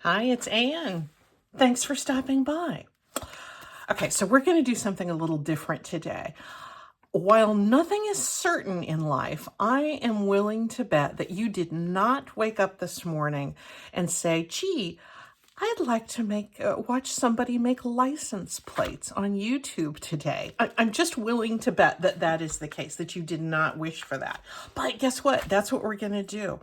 Hi, it's Anne. Thanks for stopping by. Okay, so we're going to do something a little different today. While nothing is certain in life, I am willing to bet that you did not wake up this morning and say, gee, I'd like to watch somebody make license plates on YouTube today. I'm just willing to bet that that is the case, that you did not wish for that. But guess what? That's what we're going to do.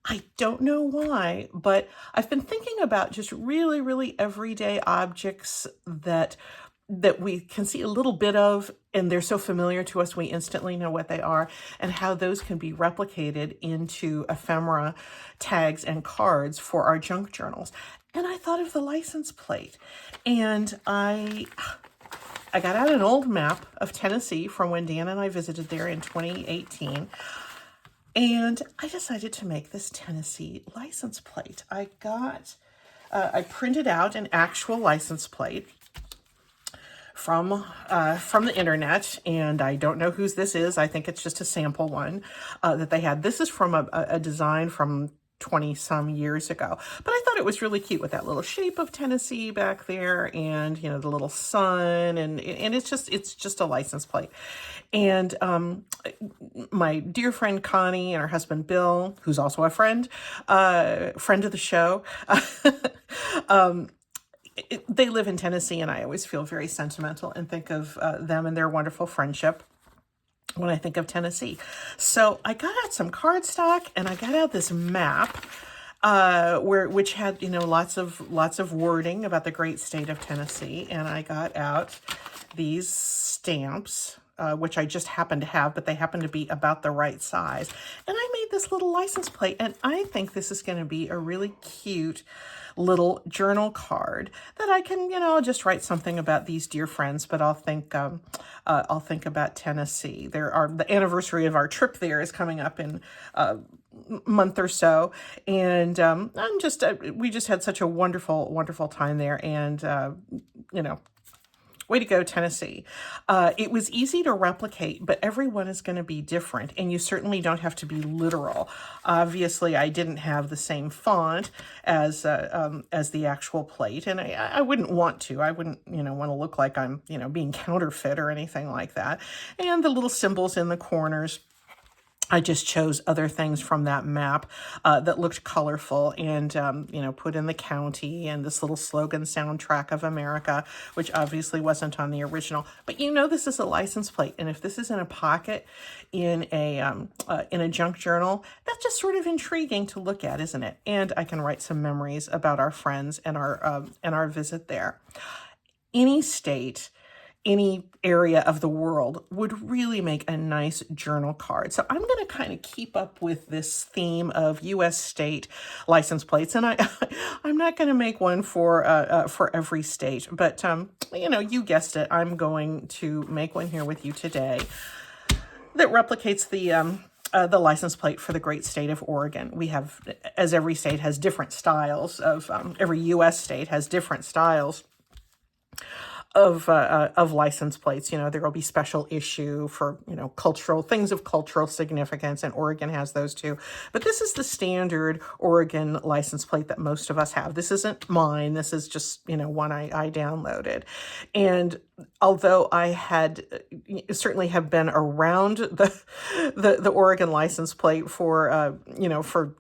I don't know why, but I've been thinking about just really, really everyday objects that we can see a little bit of, and they're so familiar to us we instantly know what they are, and how those can be replicated into ephemera, tags, and cards for our junk journals. And I thought of the license plate, and I got out an old map of Tennessee from when Dan and I visited there in 2018. And I decided to make this Tennessee license plate. I printed out an actual license plate from the internet, and I don't know whose this is. I think it's just a sample one that they had. This is from a design from 20 some years ago, but I thought it was really cute with that little shape of Tennessee back there, and the little sun, and it's just a license plate. And my dear friend Connie and her husband Bill, who's also a friend of the show, they live in Tennessee, and I always feel very sentimental and think of them and their wonderful friendship when I think of Tennessee. So I got out some cardstock, and I got out this map which had lots of wording about the great state of Tennessee, and I got out these stamps. Which I just happen to have, but they happen to be about the right size. And I made this little license plate, and I think this is going to be a really cute little journal card that I can, I'll just write something about these dear friends, but I'll think about Tennessee. The anniversary of our trip there is coming up in a month or so, and we just had such a wonderful, wonderful time there, and way to go, Tennessee. It was easy to replicate, but everyone is going to be different, and you certainly don't have to be literal. Obviously, I didn't have the same font as the actual plate, and I wouldn't want to. I wouldn't, want to look like I'm, being counterfeit or anything like that. And the little symbols in the corners, I just chose other things from that map that looked colorful, and, put in the county and this little slogan, soundtrack of America, which obviously wasn't on the original. But this is a license plate, and if this is in a pocket in a junk journal, that's just sort of intriguing to look at, isn't it? And I can write some memories about our friends and our visit there. Any state, any area of the world would really make a nice journal card. So I'm going to kind of keep up with this theme of U.S. state license plates, and I'm not going to make one for every state, but you guessed it, I'm going to make one here with you today that replicates the license plate for the great state of Oregon. We have, as every state has different styles every U.S. state has different styles of license plates. There will be special issue for, cultural things of cultural significance, and Oregon has those too. But this is the standard Oregon license plate that most of us have. This isn't mine. This is just, one I downloaded. And although I had certainly have been around the Oregon license plate for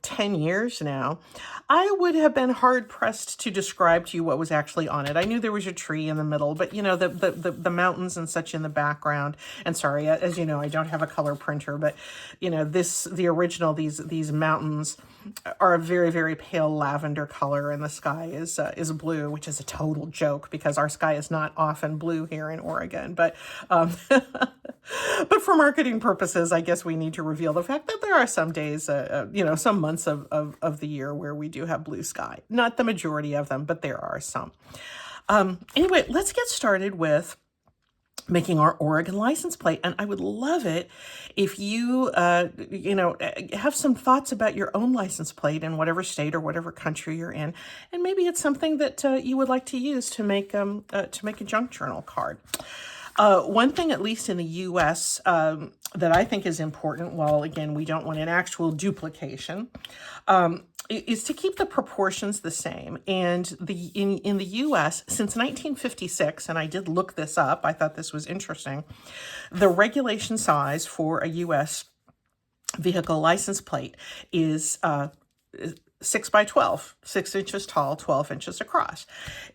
10 years now, I would have been hard pressed to describe to you what was actually on it. I knew there was a tree in the middle, but the mountains and such in the background. And sorry, as you know, I don't have a color printer, but the original, these mountains are a very, very pale lavender color, and the sky is blue, which is a total joke because our sky is not often blue here in Oregon. But but for marketing purposes, I guess we need to reveal the fact that there are some days, some months of the year where we do have blue sky. Not the majority of them, but there are some. Anyway, let's get started with making our Oregon license plate. And I would love it if you, have some thoughts about your own license plate in whatever state or whatever country you're in. And maybe it's something that you would like to use to make a junk journal card. One thing, at least in the U.S., that I think is important, while again, we don't want an actual duplication, is to keep the proportions the same. And in the U.S., since 1956, and I did look this up, I thought this was interesting, the regulation size for a U.S. vehicle license plate is 6 by 12, 6 inches tall, 12 inches across.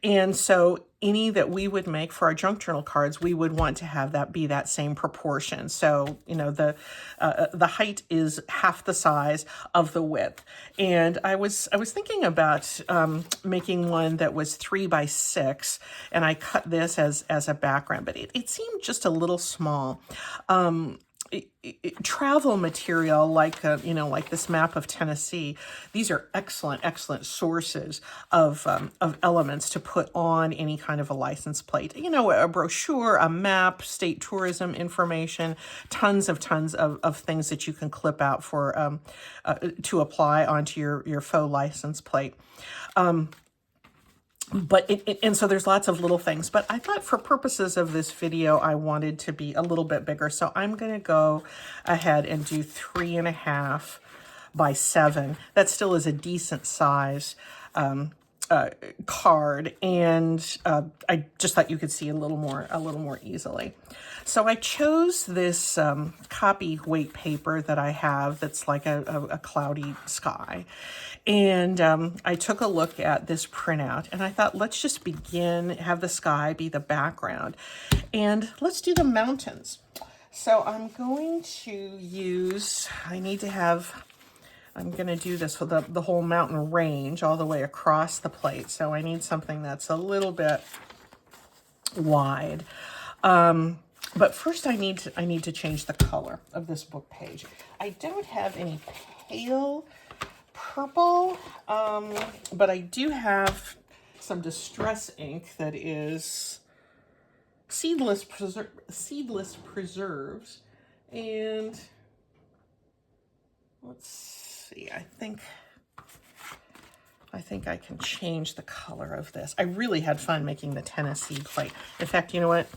And so any that we would make for our junk journal cards, we would want to have that be that same proportion. So, you know, the height is half the size of the width. And I was thinking about making one that was 3 by 6, and I cut this as a background, but it seemed just a little small. Travel material like like this map of Tennessee, these are excellent sources of elements to put on any kind of a license plate. You know, a brochure, a map, state tourism information, tons of things that you can clip out for to apply onto your faux license plate. But and so there's lots of little things, but I thought for purposes of this video, I wanted to be a little bit bigger. So I'm going to go ahead and do 3.5 by 7. That still is a decent size card, and I just thought you could see a little more easily. So I chose this copy weight paper that I have that's like a cloudy sky. And I took a look at this printout, and I thought, let's just begin, have the sky be the background, and let's do the mountains. So I'm going to use, I'm going to do this for the whole mountain range all the way across the plate. So I need something that's a little bit wide. But first I need to change the color of this book page. I don't have any pale purple, but I do have some distress ink that is seedless preserves, and let's see, I think I can change the color of this. I really had fun making the Tennessee plate. In fact, you know what?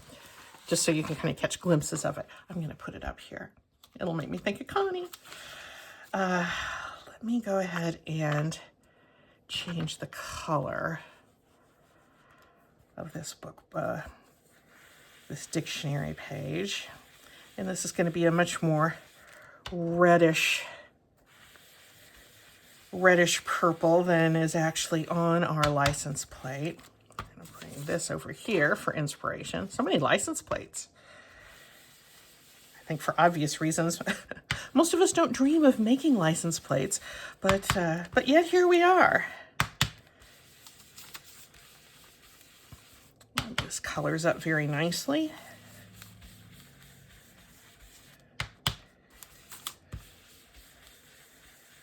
Just so you can kind of catch glimpses of it, I'm going to put it up here. It'll make me think of Connie. Let me go ahead and change the color of this book, this dictionary page. And this is going to be a much more reddish purple than is actually on our license plate. I'm putting this over here for inspiration. So many license plates. I think for obvious reasons, most of us don't dream of making license plates, but yet here we are. This colors up very nicely.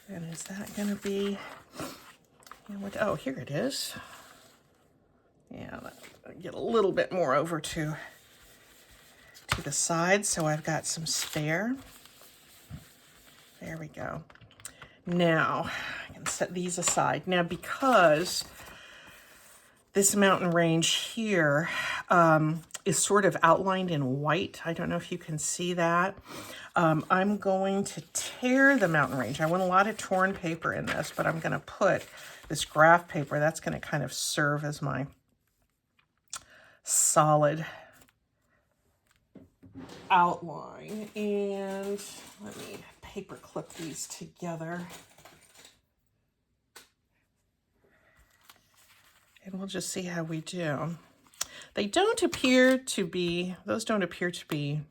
And is that going to be, you know what? Oh, here it is. Yeah, I'll get a little bit more over to the side, so I've got some spare. There we go. Now, I can set these aside. Now, because this mountain range here is sort of outlined in white, I don't know if you can see that. I'm going to tear the mountain range. I want a lot of torn paper in this, but I'm going to put this graph paper, that's going to kind of serve as my solid outline. And let me paper clip these together. And we'll just see how we do. They don't appear to be, those don't appear to be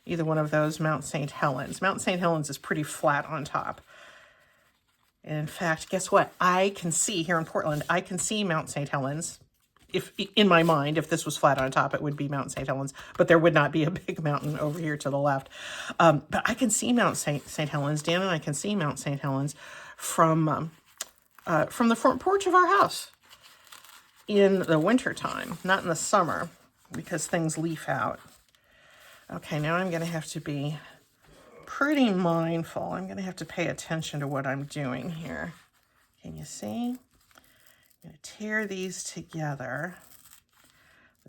either one of those Mount St. Helens. Mount St. Helens is pretty flat on top. And in fact, guess what? I can see here in Portland, I can see Mount St. Helens. If in my mind, if this was flat on top, it would be Mount St. Helens, but there would not be a big mountain over here to the left. But I can see Mount St. Helens. Dan and I can see Mount St. Helens from the front porch of our house in the winter time, not in the summer, because things leaf out. Okay, now I'm going to have to be pretty mindful. I'm going to have to pay attention to what I'm doing here. Can you see? I'm going to tear these together.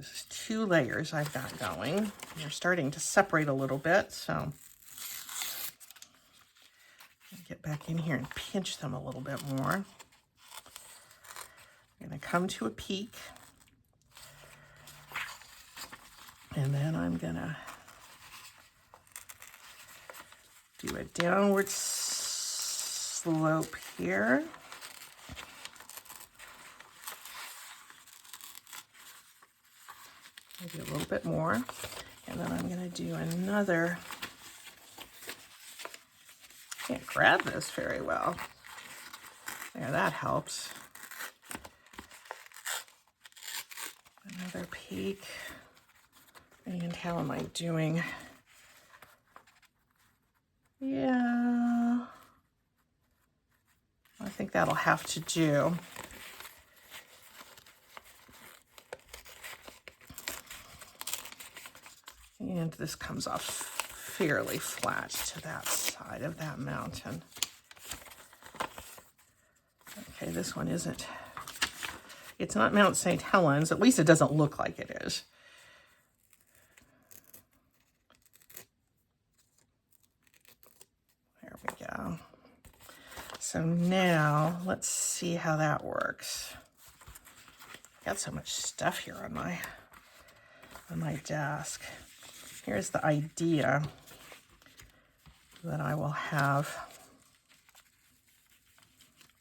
This is 2 layers I've got going. They're starting to separate a little bit, so get back in here and pinch them a little bit more. I'm going to come to a peak, and then I'm going to do a downward slope here. Maybe a little bit more. And then I'm going to do another. Can't grab this very well. There, that helps. Another peak. And how am I doing? Yeah, I think that'll have to do. And this comes off fairly flat to that side of that mountain. Okay, this one isn't. It's not Mount St. Helens. At least it doesn't look like it is. There we go. So now let's see how that works. Got so much stuff here on my desk. Here's the idea that I will have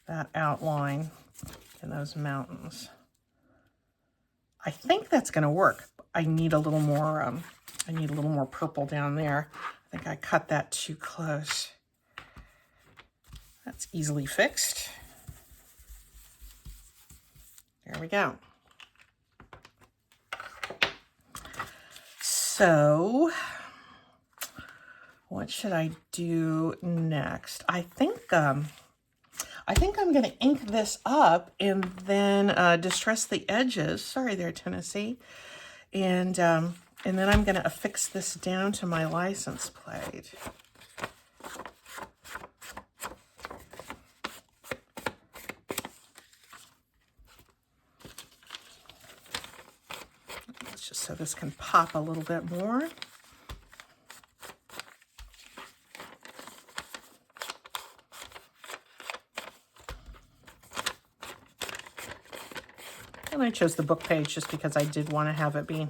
that outline in those mountains. I think that's going to work. I need a little more purple down there. I think I cut that too close. That's easily fixed. There we go. So, what should I do next? I think I'm going to ink this up and then distress the edges. Sorry there, Tennessee. And then I'm going to affix this down to my license plate. That's just so this can pop a little bit more. And I chose the book page just because I did want to have it be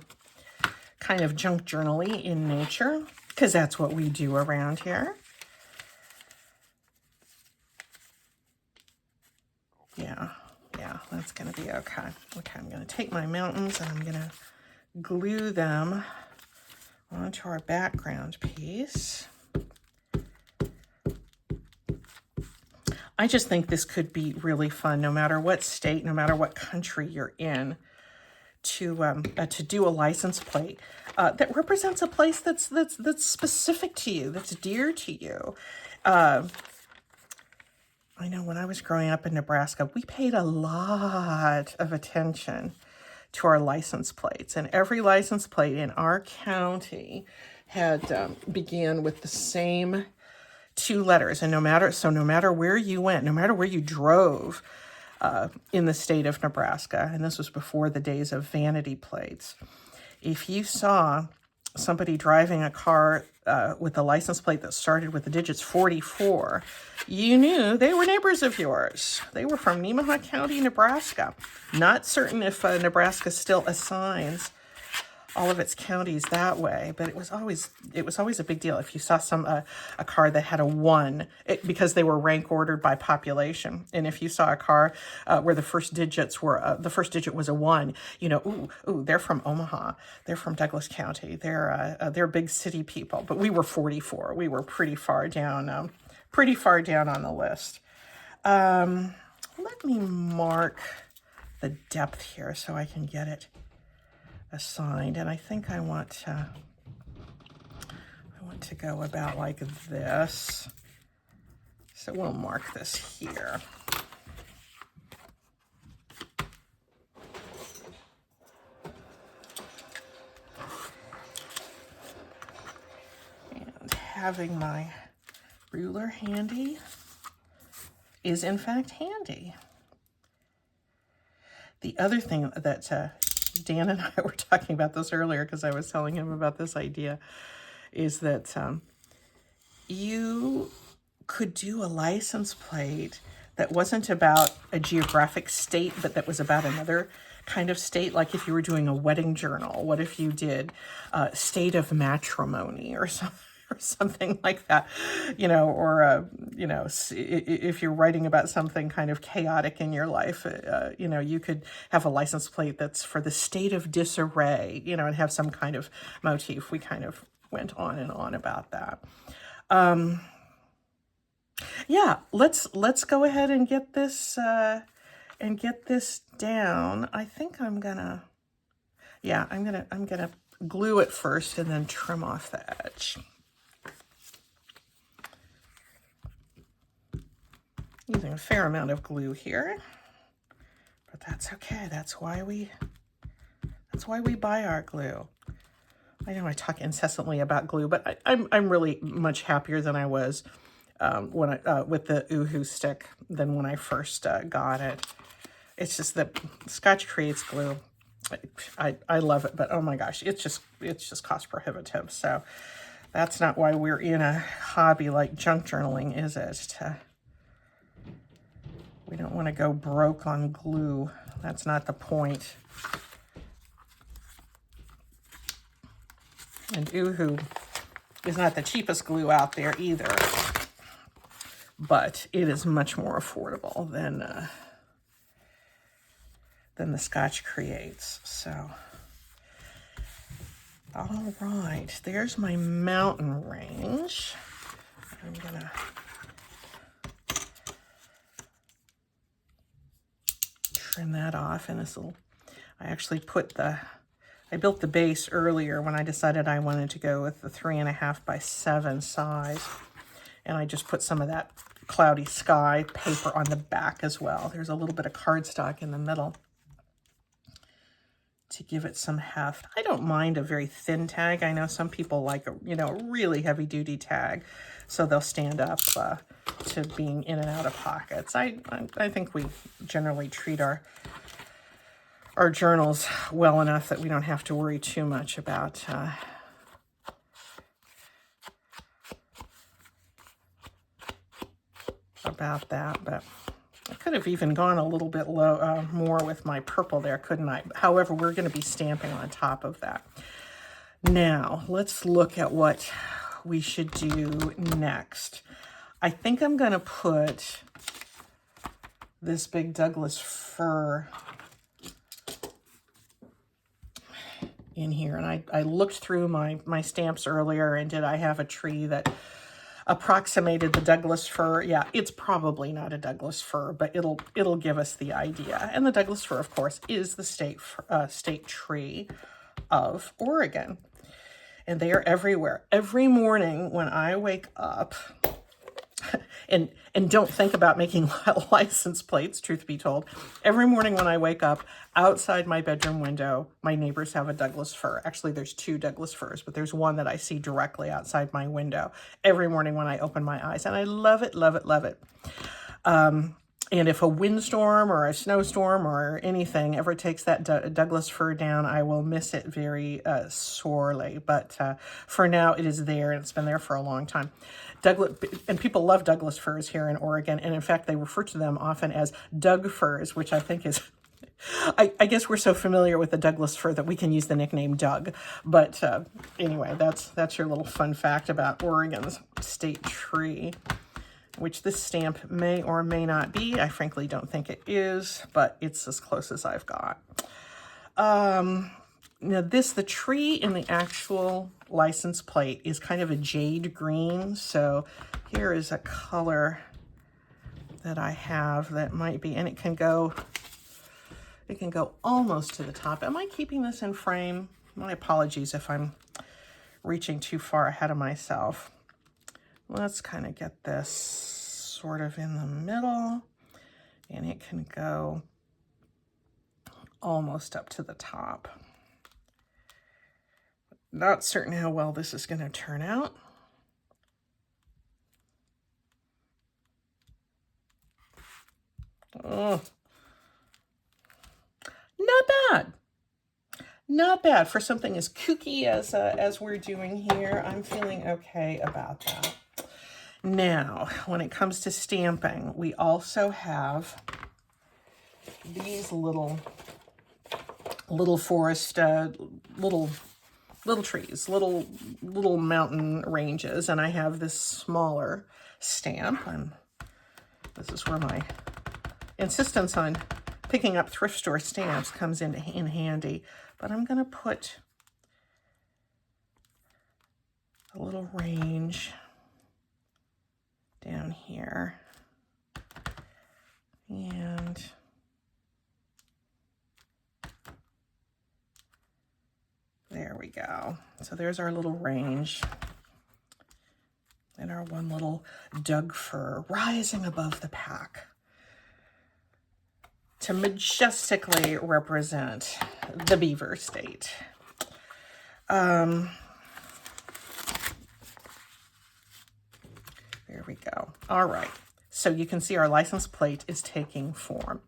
kind of junk journal-y in nature, because that's what we do around here. Yeah, that's going to be okay. Okay, I'm going to take my mountains and I'm going to glue them onto our background piece. I just think this could be really fun, no matter what state, no matter what country you're in, to do a license plate that represents a place that's specific to you, that's dear to you. I know when I was growing up in Nebraska, we paid a lot of attention to our license plates, and every license plate in our county had began with the same 2 letters. And no matter where you went, no matter where you drove in the state of Nebraska, and this was before the days of vanity plates, if you saw somebody driving a car with a license plate that started with the digits 44, you knew they were neighbors of yours. They were from Nemaha County, Nebraska. Not certain if Nebraska still assigns all of its counties that way, but it was always a big deal if you saw a car that had a 1, because they were rank ordered by population. And if you saw a car where the first digit was a 1, you know, ooh, they're from Omaha, they're from Douglas County, they're big city people. But we were 44. We were pretty far down on the list. Let me mark the depth here so I can get it assigned, and I think I want to go about like this. So we'll mark this here. And having my ruler handy is in fact handy. The other thing that Dan and I were talking about this earlier because I was telling him about this idea, is that you could do a license plate that wasn't about a geographic state, but that was about another kind of state. Like if you were doing a wedding journal, what if you did state of matrimony or something? Or something like that, you know, or, you know, if you're writing about something kind of chaotic in your life, you know, you could have a license plate that's for the state of disarray, you know, and have some kind of motif. We kind of went on and on about that. Yeah, let's go ahead and get this down. I think I'm gonna, yeah, I'm gonna glue it first and then trim off the edge. Using a fair amount of glue here, but that's okay. That's why we buy our glue. I know I talk incessantly about glue, but I'm really much happier than I was when I with the Oohoo stick than when I first got it. It's just that Scotch Creates glue. I love it, but oh my gosh, it's just cost prohibitive. So that's not why we're in a hobby like junk journaling, is it? We don't want to go broke on glue. That's not the point. And Oohoo is not the cheapest glue out there either, but it is much more affordable than the Scotch Creates. So, all right, there's my mountain range. I'm gonna trim that off in this little, I actually I built the base earlier when I decided I wanted to go with the 3.5 by 7 size. And I just put some of that cloudy sky paper on the back as well. There's a little bit of cardstock in the middle to give it some heft. I don't mind a very thin tag. I know some people like a, you know, really heavy duty tag, so they'll stand up to being in and out of pockets. I think we generally treat our journals well enough that we don't have to worry too much about that. But I could have even gone a little bit low, more with my purple there, couldn't I? However, we're going to be stamping on top of that. Now, let's look at what we should do next. I think I'm going to put this big Douglas fir in here. And I looked through my stamps earlier, and did I have a tree that approximated the Douglas fir? Yeah, it's probably not a Douglas fir, but it'll give us the idea. And the Douglas fir, of course, is the state tree of Oregon. And they are everywhere. Every morning when I wake up, and don't think about making license plates, truth be told. Every morning when I wake up, outside my bedroom window, my neighbors have a Douglas fir. Actually, there's 2 Douglas firs, but there's one that I see directly outside my window every morning when I open my eyes. And I love it, love it, love it. And if a windstorm or a snowstorm or anything ever takes that Douglas fir down, I will miss it very sorely. But for now, it is there, and it's been there for a long time. And people love Douglas firs here in Oregon. And in fact, they refer to them often as Doug firs, which I think is, I guess we're so familiar with the Douglas fir that we can use the nickname Doug. But anyway, that's your little fun fact about Oregon's state tree, which this stamp may or may not be. I frankly don't think it is, but it's as close as I've got. Now the tree in the actual license plate is kind of a jade green. So here is a color that I have that might be, and it can go almost to the top. Am I keeping this in frame? My apologies if I'm reaching too far ahead of myself. Let's kind of get this sort of in the middle, and it can go almost up to the top. Not certain how well this is going to turn out. Oh, not bad. not bad for something as kooky as we're doing here. I'm feeling okay about that. Now, when it comes to stamping, we also have these little forest, little trees, little mountain ranges, and I have this smaller stamp, and this is where my insistence on picking up thrift store stamps comes in handy. But I'm going to put a little range down here, and there we go. So there's our little range and our one little Doug fir rising above the pack to majestically represent the beaver state. There we go. All right. So you can see our license plate is taking form.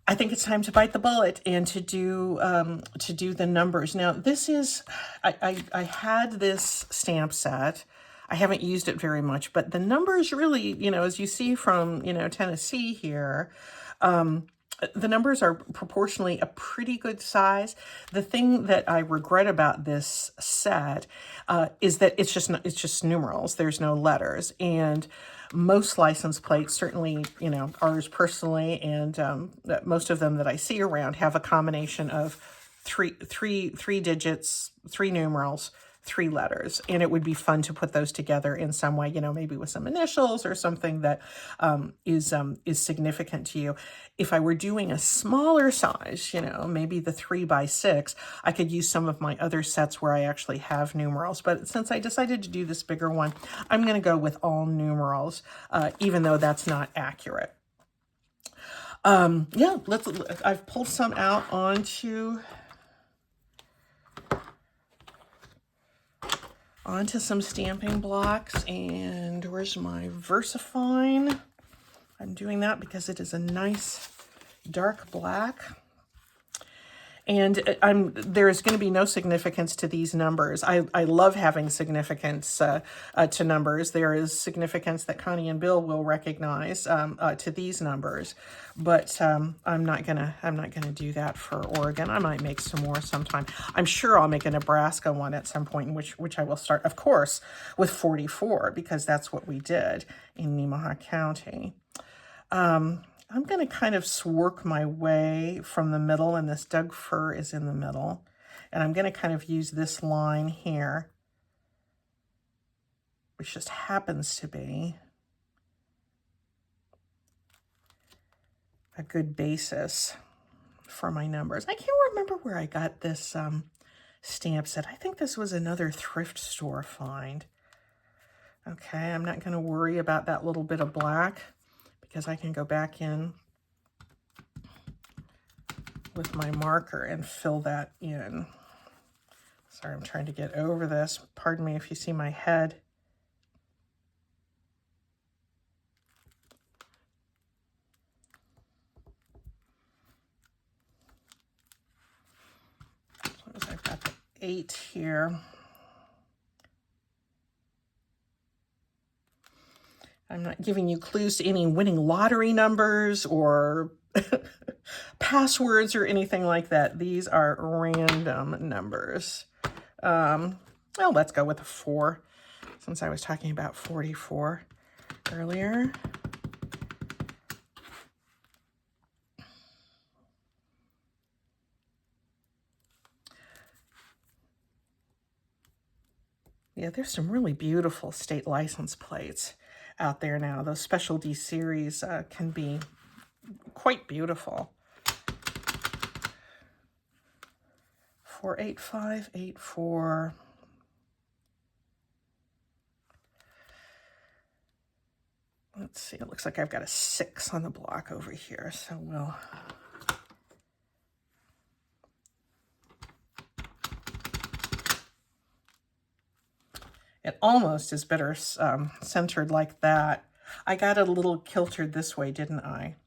I think it's time to bite the bullet and to do the numbers. Now, this is, I had this stamp set. I haven't used it very much, but the numbers really, you know, as you see from, you know, Tennessee here, the numbers are proportionally a pretty good size. The thing that I regret about this set is that it's just numerals. There's no letters, and most license plates, certainly, you know, ours personally, and most of them that I see around have a combination of three digits, 3 numerals, 3 letters, and it would be fun to put those together in some way, you know, maybe with some initials or something that is significant to you. If I were doing a smaller size, you know, maybe the 3x6, I could use some of my other sets where I actually have numerals. But since I decided to do this bigger one, I'm going to go with all numerals, even though that's not accurate. Yeah, I've pulled some out onto some stamping blocks, and where's my VersaFine? I'm doing that because it is a nice dark black. And there's going to be no significance to these numbers. I love having significance to numbers. There is significance that Connie and Bill will recognize to these numbers, but I'm not gonna do that for Oregon. I might make some more sometime. I'm sure I'll make a Nebraska one at some point, in which I will start, of course, with 44, because that's what we did in Nemaha County. I'm going to kind of work my way from the middle, and this Doug fir is in the middle. And I'm going to kind of use this line here, which just happens to be a good basis for my numbers. I can't remember where I got this stamp set. I think this was another thrift store find. Okay, I'm not going to worry about that little bit of black, because I can go back in with my marker and fill that in. Sorry, I'm trying to get over this. Pardon me if you see my head. So I've got the 8 here. I'm not giving you clues to any winning lottery numbers or passwords or anything like that. These are random numbers. Well, let's go with a 4, since I was talking about 44 earlier. Yeah, there's some really beautiful state license plates out there now. Those specialty series can be quite beautiful. 48584. Let's see, it looks like I've got a 6 on the block over here, so we'll... It almost is better centered like that. I got a little kiltered this way, didn't I?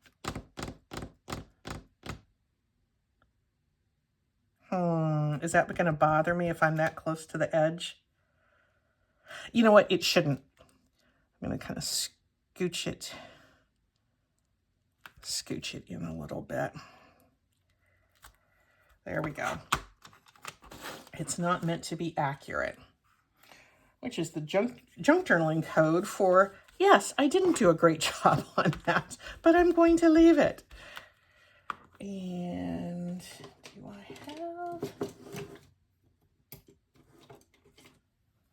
Is that going to bother me if I'm that close to the edge? You know what? It shouldn't. I'm going to kind of scooch it in a little bit. There we go. It's not meant to be accurate, which is the junk journaling code for, yes, I didn't do a great job on that, but I'm going to leave it. And do I have,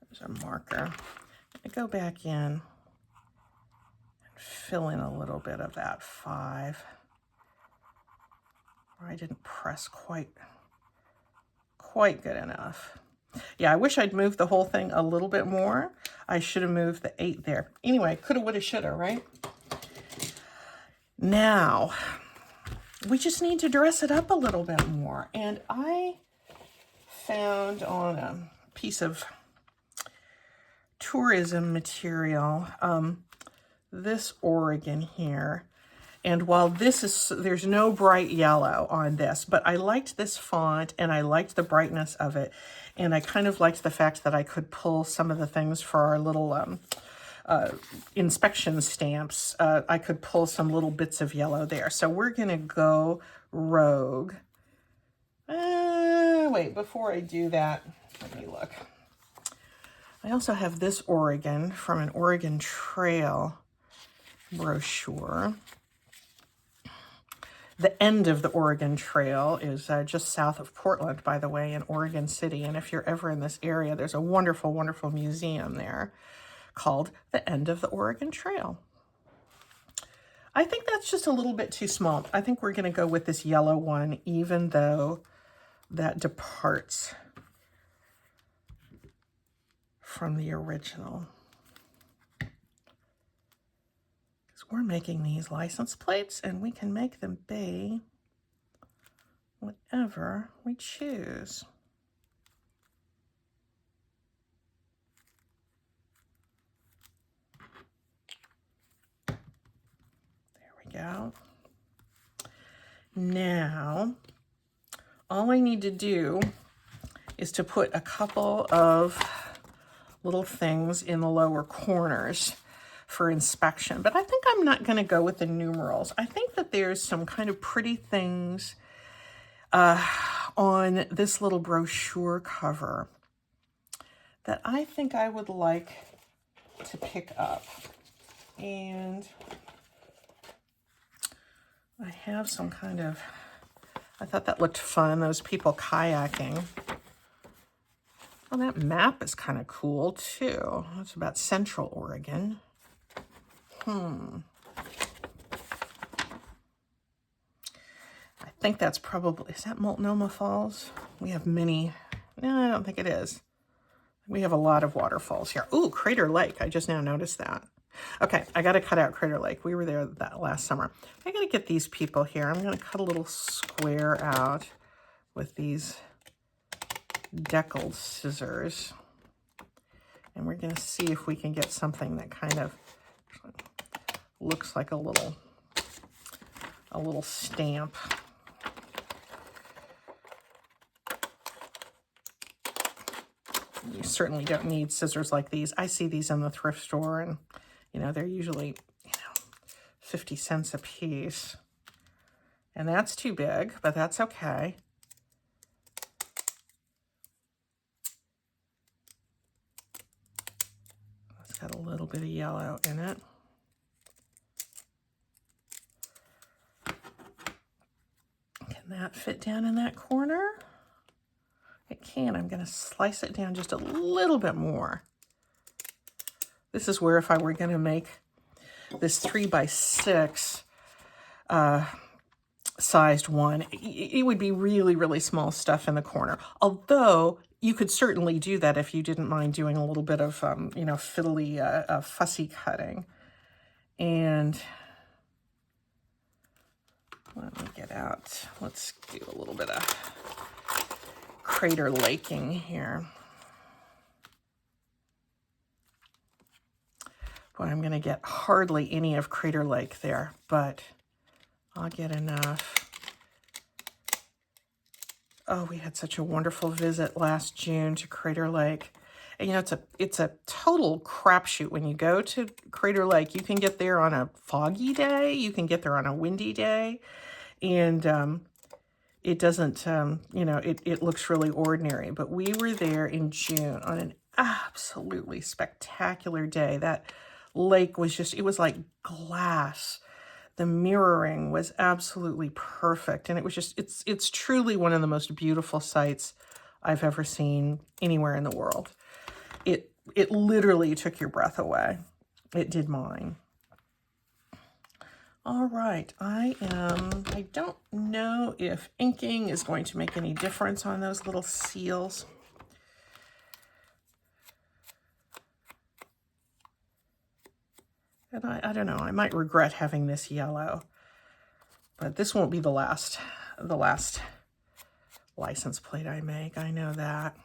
there's a marker. I go back in and fill in a little bit of that 5. Or I didn't press quite good enough. Yeah, I wish I'd moved the whole thing a little bit more. I should have moved the 8 there. Anyway, coulda, woulda, shoulda, right? Now, we just need to dress it up a little bit more. And I found on a piece of tourism material, this Oregon here. And while this is, there's no bright yellow on this, but I liked this font and I liked the brightness of it. And I kind of liked the fact that I could pull some of the things for our little inspection stamps. I could pull some little bits of yellow there. So we're going to go rogue. Wait, before I do that, let me look. I also have this Oregon from an Oregon Trail brochure. The end of the Oregon Trail is just south of Portland, by the way, in Oregon City. And if you're ever in this area, there's a wonderful, wonderful museum there called The End of the Oregon Trail. I think that's just a little bit too small. I think we're going to go with this yellow one, even though that departs from the original. We're making these license plates and we can make them be whatever we choose. There we go. Now, all I need to do is to put a couple of little things in the lower corners for inspection, but I think I'm not going to go with the numerals. I think that there's some kind of pretty things on this little brochure cover that I think I would like to pick up. And I have some kind of, I thought that looked fun, those people kayaking. Well, that map is kind of cool too. It's about Central Oregon. I think that's probably, is that Multnomah Falls? We have many, no, I don't think it is. We have a lot of waterfalls here. Ooh, Crater Lake, I just now noticed that. Okay, I gotta cut out Crater Lake. We were there that last summer. I gotta get these people here. I'm gonna cut a little square out with these deckled scissors. And we're gonna see if we can get something that kind of looks like a little stamp. You certainly don't need scissors like these. I see these in the thrift store and, you know, they're usually, 50 cents a piece. And that's too big, but that's okay. It's got a little bit of yellow in it. Can that fit down in that corner? It can. I'm going to slice it down just a little bit more. This is where if I were going to make this 3x6 sized one, it would be really, really small stuff in the corner. Although you could certainly do that if you didn't mind doing a little bit of, fiddly, fussy cutting. And let me get out. Let's do a little bit of Crater Laking here. Boy, I'm going to get hardly any of Crater Lake there, but I'll get enough Oh, we had such a wonderful visit last June to Crater Lake. And, you know, it's a total crapshoot when you go to Crater Lake. You can get there on a foggy day. You can get there on a windy day. And it doesn't, you know, it looks really ordinary. But we were there in June on an absolutely spectacular day. That lake was just, it was like glass. The mirroring was absolutely perfect. And it was just, it's truly one of the most beautiful sights I've ever seen anywhere in the world. It literally took your breath away. It did mine. All right, I don't know if inking is going to make any difference on those little seals. And I don't know, I might regret having this yellow, but this won't be the last license plate I make, I know that.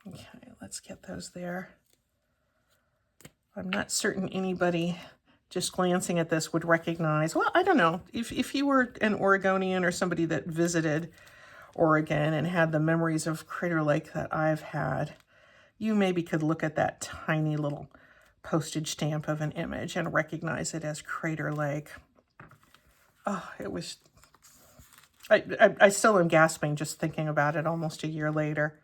Okay, let's get those there. I'm not certain anybody just glancing at this would recognize, well, I don't know, if you were an Oregonian or somebody that visited Oregon and had the memories of Crater Lake that I've had, you maybe could look at that tiny little postage stamp of an image and recognize it as Crater Lake. Oh, it was, I still am gasping just thinking about it almost a year later.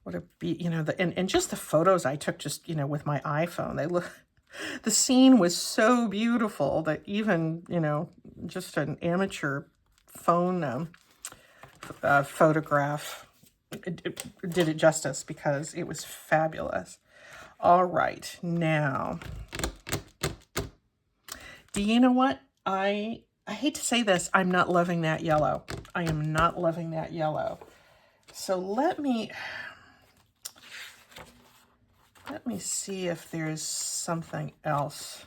What a you know, and just the photos I took just, you know, with my iPhone, they look, the scene was so beautiful that even, you know, just an amateur phone photograph it did it justice because it was fabulous. All right, now, do you know what? I hate to say this, I'm not loving that yellow. I am not loving that yellow. So let me see if there's something else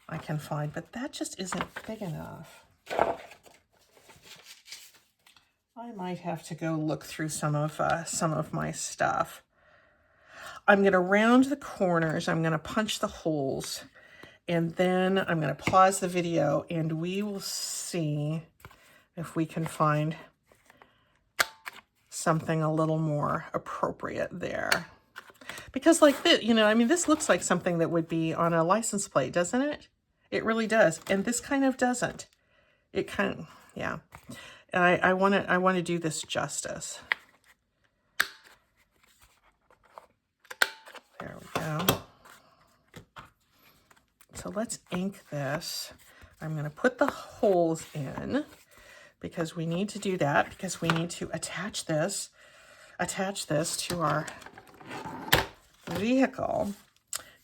I can find, but that just isn't big enough. I might have to go look through some of my stuff. I'm going to round the corners. I'm going to punch the holes, and then I'm going to pause the video, and we will see if we can find something a little more appropriate there. Because like this, you know, I mean, this looks like something that would be on a license plate, doesn't it? It really does. And this kind of doesn't. It kind of, yeah. And I want to do this justice. There we go. So let's ink this. I'm going to put the holes in because we need to do that, because we need to attach this to our vehicle.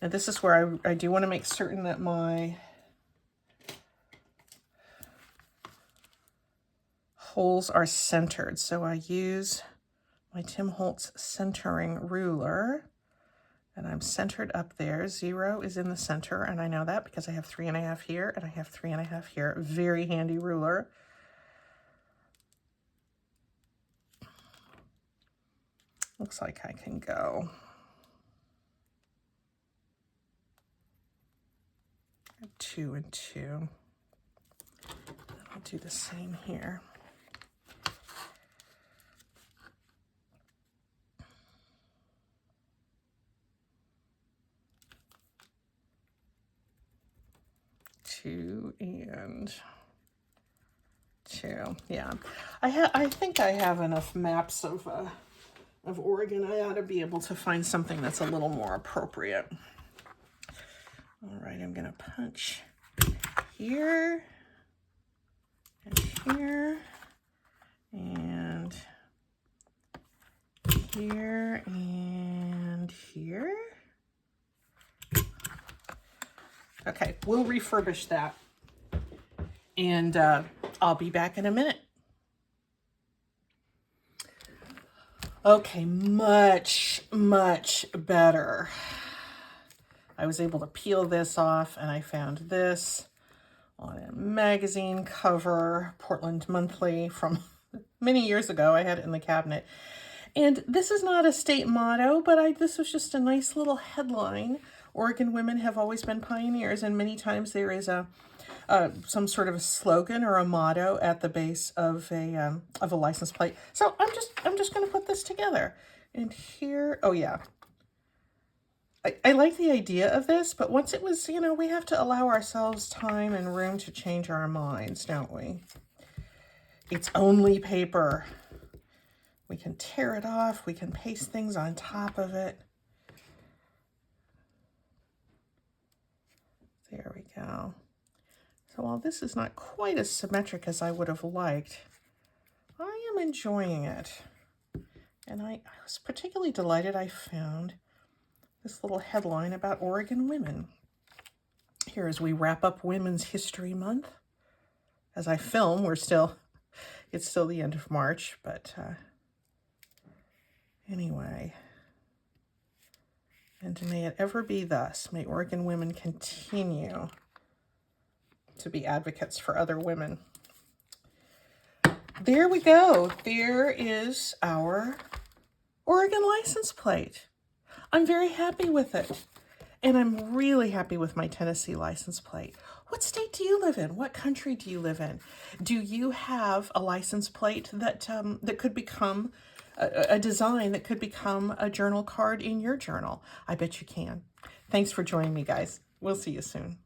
And this is where I do want to make certain that my holes are centered. So I use my Tim Holtz centering ruler, and I'm centered up there. 0 is in the center, and I know that because I have 3.5 here and I have 3.5 here. Very handy ruler. Looks like I can go 2 and 2. I'll do the same here. Two and 2. Yeah, I think I have enough maps of Oregon. I ought to be able to find something that's a little more appropriate. All right, I'm gonna punch here and here and here and here. Okay, we'll refurbish that, and I'll be back in a minute. Okay, much better. I was able to peel this off, and I found this on a magazine cover, Portland Monthly, from many years ago. I had it in the cabinet. And this is not a state motto, but this was just a nice little headline. Oregon women have always been pioneers, and many times there is some sort of a slogan or a motto at the base of a license plate. So I'm just going to put this together. And here, oh yeah, I like the idea of this, but once it was, you know, we have to allow ourselves time and room to change our minds, don't we? It's only paper. We can tear it off. We can paste things on top of it. There we go. So while this is not quite as symmetric as I would have liked, I am enjoying it. And I was particularly delighted I found this little headline about Oregon women. Here as we wrap up Women's History Month. As I film, it's still the end of March, but anyway. And may it ever be thus. May Oregon women continue to be advocates for other women. There we go. There is our Oregon license plate. I'm very happy with it. And I'm really happy with my Tennessee license plate. What state do you live in? What country do you live in? Do you have a license plate that could become a design that could become a journal card in your journal? I bet you can. Thanks for joining me, guys. We'll see you soon.